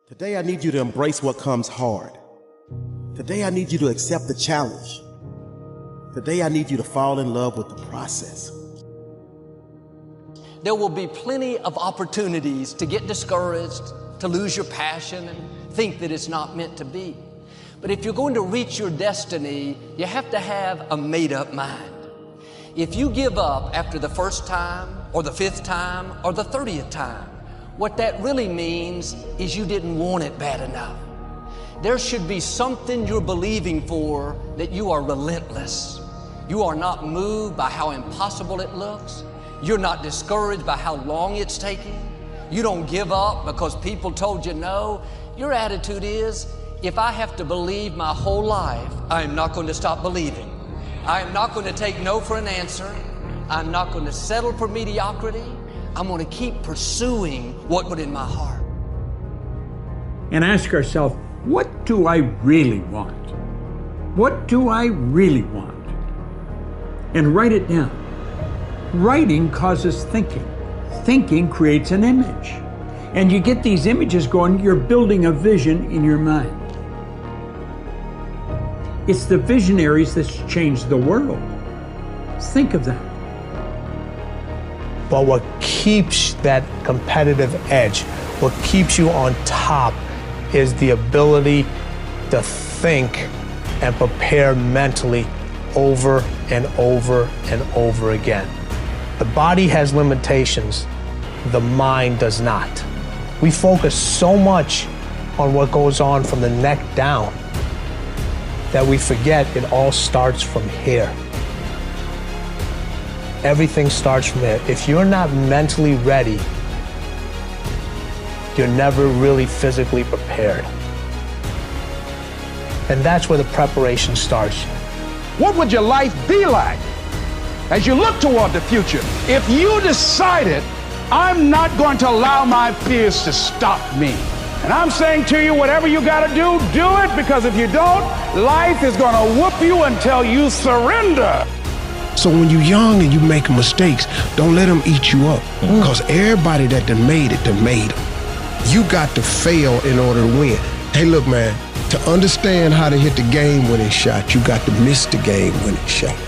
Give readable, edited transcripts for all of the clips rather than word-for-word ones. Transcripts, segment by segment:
Today I need you to embrace what comes hard. Today I need you to accept the challenge. Today I need you to fall in love with the process. There will be plenty of opportunities to get discouraged, to lose your passion and think that it's not meant to be. But if you're going to reach your destiny, you have to have a made-up mind. If you give up after the first time or the 5th time or the 30th time, what that really means is you didn't want it bad enough. There should be something you're believing for that you are relentless. You are not moved by how impossible it looks. You're not discouraged by how long it's taking. You don't give up because people told you no. Your attitude is, if I have to believe my whole life, I am not going to stop believing. I am not going to take no for an answer. I'm not going to settle for mediocrity. I'm going to keep pursuing what was in my heart. And ask ourselves, what do I really want? What do I really want? And write it down. Writing causes thinking. Thinking creates an image. And you get these images going, you're building a vision in your mind. It's the visionaries that's changed the world. Think of that. But what keeps that competitive edge, what keeps you on top, is the ability to think and prepare mentally over and over and over again. The body has limitations, the mind does not. We focus so much on what goes on from the neck down that we forget it all starts from here. Everything starts from there. If you're not mentally ready, you're never really physically prepared. And that's where the preparation starts. What would your life be like as you look toward the future if you decided, I'm not going to allow my fears to stop me? And I'm saying to you, whatever you got to do it, because if you don't, life is going to whoop you until you surrender. So when you're young and you make mistakes, don't let them eat you up. Because everybody that done made it, done made them. You got to fail in order to win. Hey, look, man, to understand how to hit the game-winning shot, you got to miss the game-winning shot.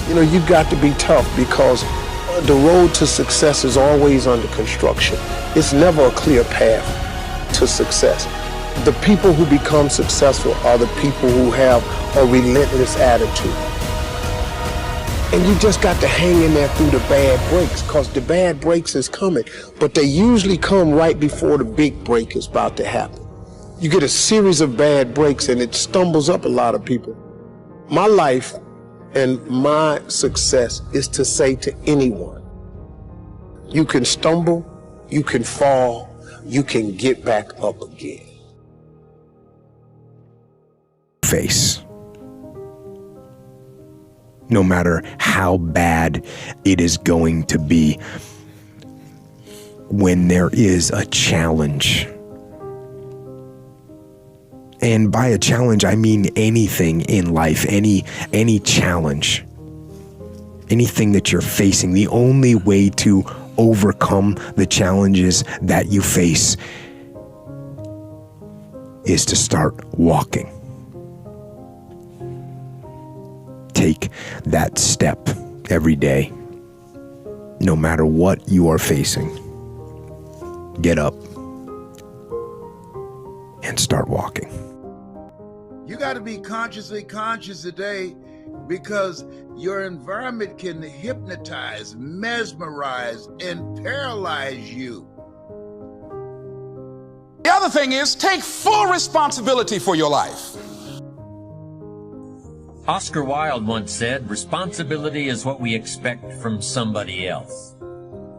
You know, you got to be tough because the road to success is always under construction. It's never a clear path to success. The people who become successful are the people who have a relentless attitude. And you just got to hang in there through the bad breaks, because the bad breaks is coming, but they usually come right before the big break is about to happen. You get a series of bad breaks and it stumbles up a lot of people. My life and my success is to say to anyone, you can stumble, you can fall, you can get back up again. Face. No matter how bad it is going to be, when there is a challenge. And by a challenge, I mean anything in life, any challenge, anything that you're facing. The only way to overcome the challenges that you face is to start walking. Take that step every day, no matter what you are facing. Get up and start walking. You got to be consciously conscious today, because your environment can hypnotize, mesmerize, and paralyze you. The other thing is, take full responsibility for your life. Oscar Wilde once said, responsibility is what we expect from somebody else.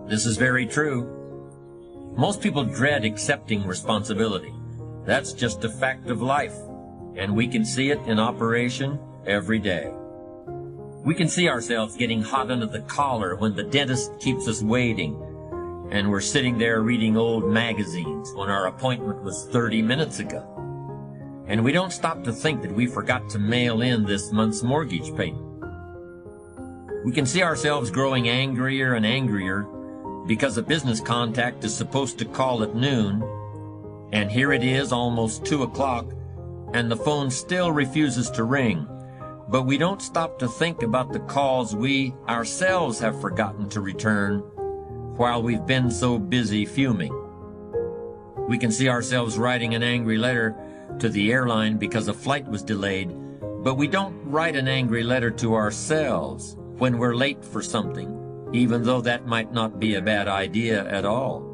This is very true. Most people dread accepting responsibility. That's just a fact of life, and we can see it in operation every day. We can see ourselves getting hot under the collar when the dentist keeps us waiting, and we're sitting there reading old magazines when our appointment was 30 minutes ago. And we don't stop to think that we forgot to mail in this month's mortgage payment. We can see ourselves growing angrier and angrier because a business contact is supposed to call at noon, And here it is, almost 2 o'clock, and the phone still refuses to ring. But we don't stop to think about the calls we ourselves have forgotten to return while we've been so busy fuming. We can see ourselves writing an angry letter to the airline because a flight was delayed, but we don't write an angry letter to ourselves when we're late for something, even though that might not be a bad idea at all.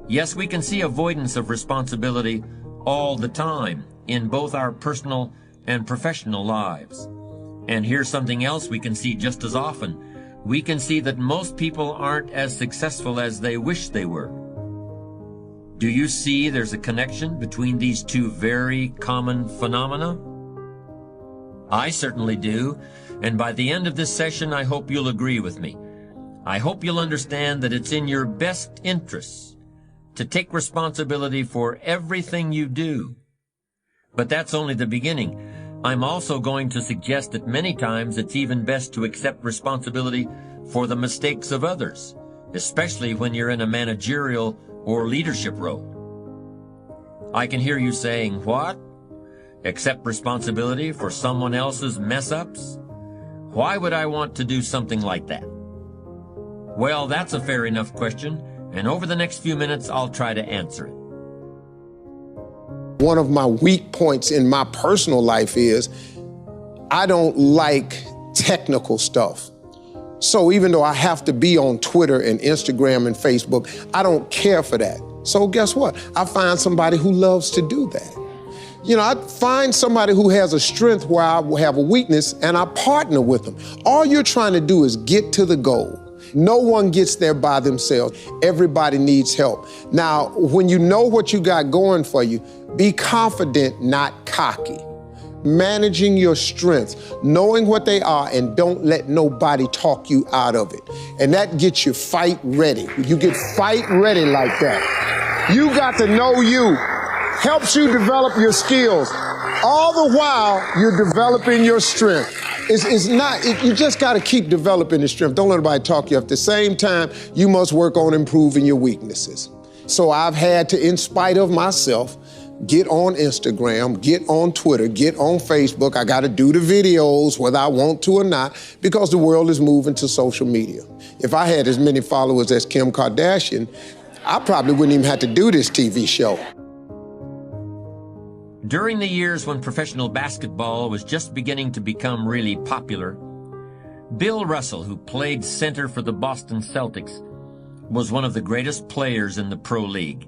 Yes, we can see avoidance of responsibility all the time in both our personal and professional lives. And here's something else we can see just as often. We can see that most people aren't as successful as they wish they were. Do you see there's a connection between these two very common phenomena? I certainly do, and by the end of this session, I hope you'll agree with me. I hope you'll understand that it's in your best interests to take responsibility for everything you do. But that's only the beginning. I'm also going to suggest that many times it's even best to accept responsibility for the mistakes of others, especially when you're in a managerial or leadership role. I can hear you saying, what? Accept responsibility for someone else's mess-ups? Why would I want to do something like that? Well, that's a fair enough question, and over the next few minutes, I'll try to answer it. One of my weak points in my personal life is I don't like technical stuff. So even though I have to be on Twitter and Instagram and Facebook, I don't care for that. So guess what? I find somebody who loves to do that. You know, I find somebody who has a strength where I have a weakness and I partner with them. All you're trying to do is get to the goal. No one gets there by themselves. Everybody needs help. Now, when you know what you got going for you, be confident, not cocky. Managing your strengths, knowing what they are, and don't let nobody talk you out of it. And that gets you fight ready. You get fight ready like that. You got to know you. Helps you develop your skills. All the while, you're developing your strength. You just got to keep developing the strength. Don't let anybody talk you up. At the same time, you must work on improving your weaknesses. So I've had to, in spite of myself, get on Instagram, get on Twitter, get on Facebook. I got to do the videos whether I want to or not because the world is moving to social media. If I had as many followers as Kim Kardashian, I probably wouldn't even have to do this TV show. During the years when professional basketball was just beginning to become really popular, Bill Russell, who played center for the Boston Celtics, was one of the greatest players in the Pro League.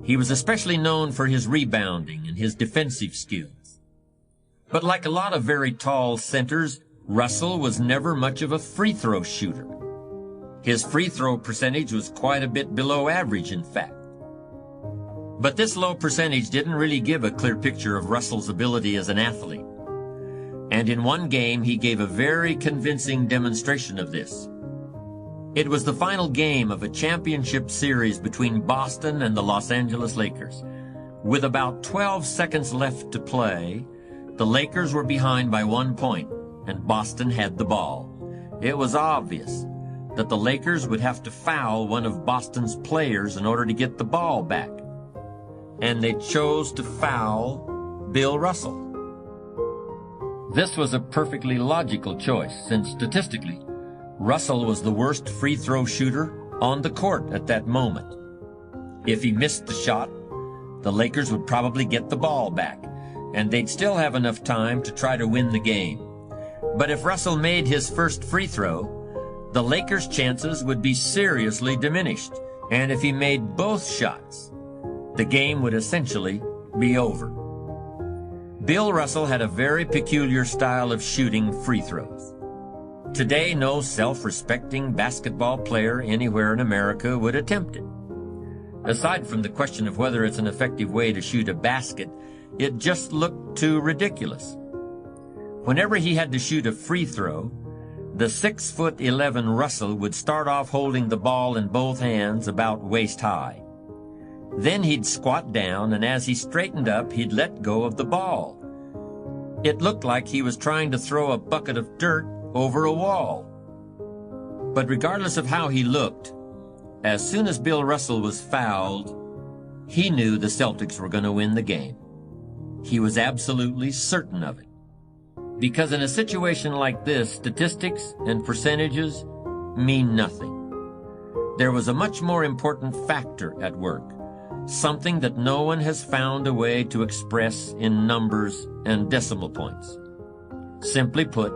He was especially known for his rebounding and his defensive skills. But like a lot of very tall centers, Russell was never much of a free throw shooter. His free throw percentage was quite a bit below average, in fact. But this low percentage didn't really give a clear picture of Russell's ability as an athlete. And in one game, he gave a very convincing demonstration of this. It was the final game of a championship series between Boston and the Los Angeles Lakers. With about 12 seconds left to play, the Lakers were behind by 1 point, and Boston had the ball. It was obvious that the Lakers would have to foul one of Boston's players in order to get the ball back. And they chose to foul Bill Russell. This was a perfectly logical choice, since statistically, Russell was the worst free throw shooter on the court at that moment. If he missed the shot, the Lakers would probably get the ball back, and they'd still have enough time to try to win the game. But if Russell made his first free throw, the Lakers' chances would be seriously diminished, and if he made both shots, the game would essentially be over. Bill Russell had a very peculiar style of shooting free throws. Today, no self-respecting basketball player anywhere in America would attempt it. Aside from the question of whether it's an effective way to shoot a basket, it just looked too ridiculous. Whenever he had to shoot a free throw, the 6'11" Russell would start off holding the ball in both hands about waist high. Then he'd squat down, and as he straightened up, he'd let go of the ball. It looked like he was trying to throw a bucket of dirt over a wall. But regardless of how he looked, as soon as Bill Russell was fouled, He knew the Celtics were going to win the game. He was absolutely certain of it. Because in a situation like this, statistics and percentages mean nothing. There was a much more important factor at work, something that no one has found a way to express in numbers and decimal points. Simply put,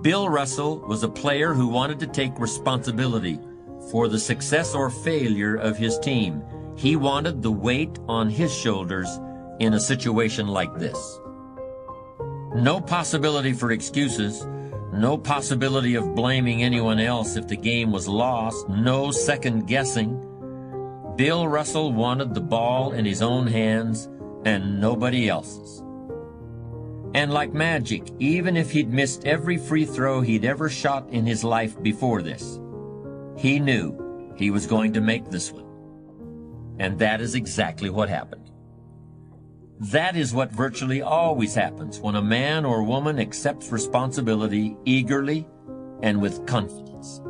Bill Russell was a player who wanted to take responsibility for the success or failure of his team. He wanted the weight on his shoulders in a situation like this. No possibility for excuses, no possibility of blaming anyone else if the game was lost, no second guessing. Bill Russell wanted the ball in his own hands and nobody else's. And like magic, even if he'd missed every free throw he'd ever shot in his life before this, he knew he was going to make this one. And that is exactly what happened. That is what virtually always happens when a man or woman accepts responsibility eagerly and with confidence.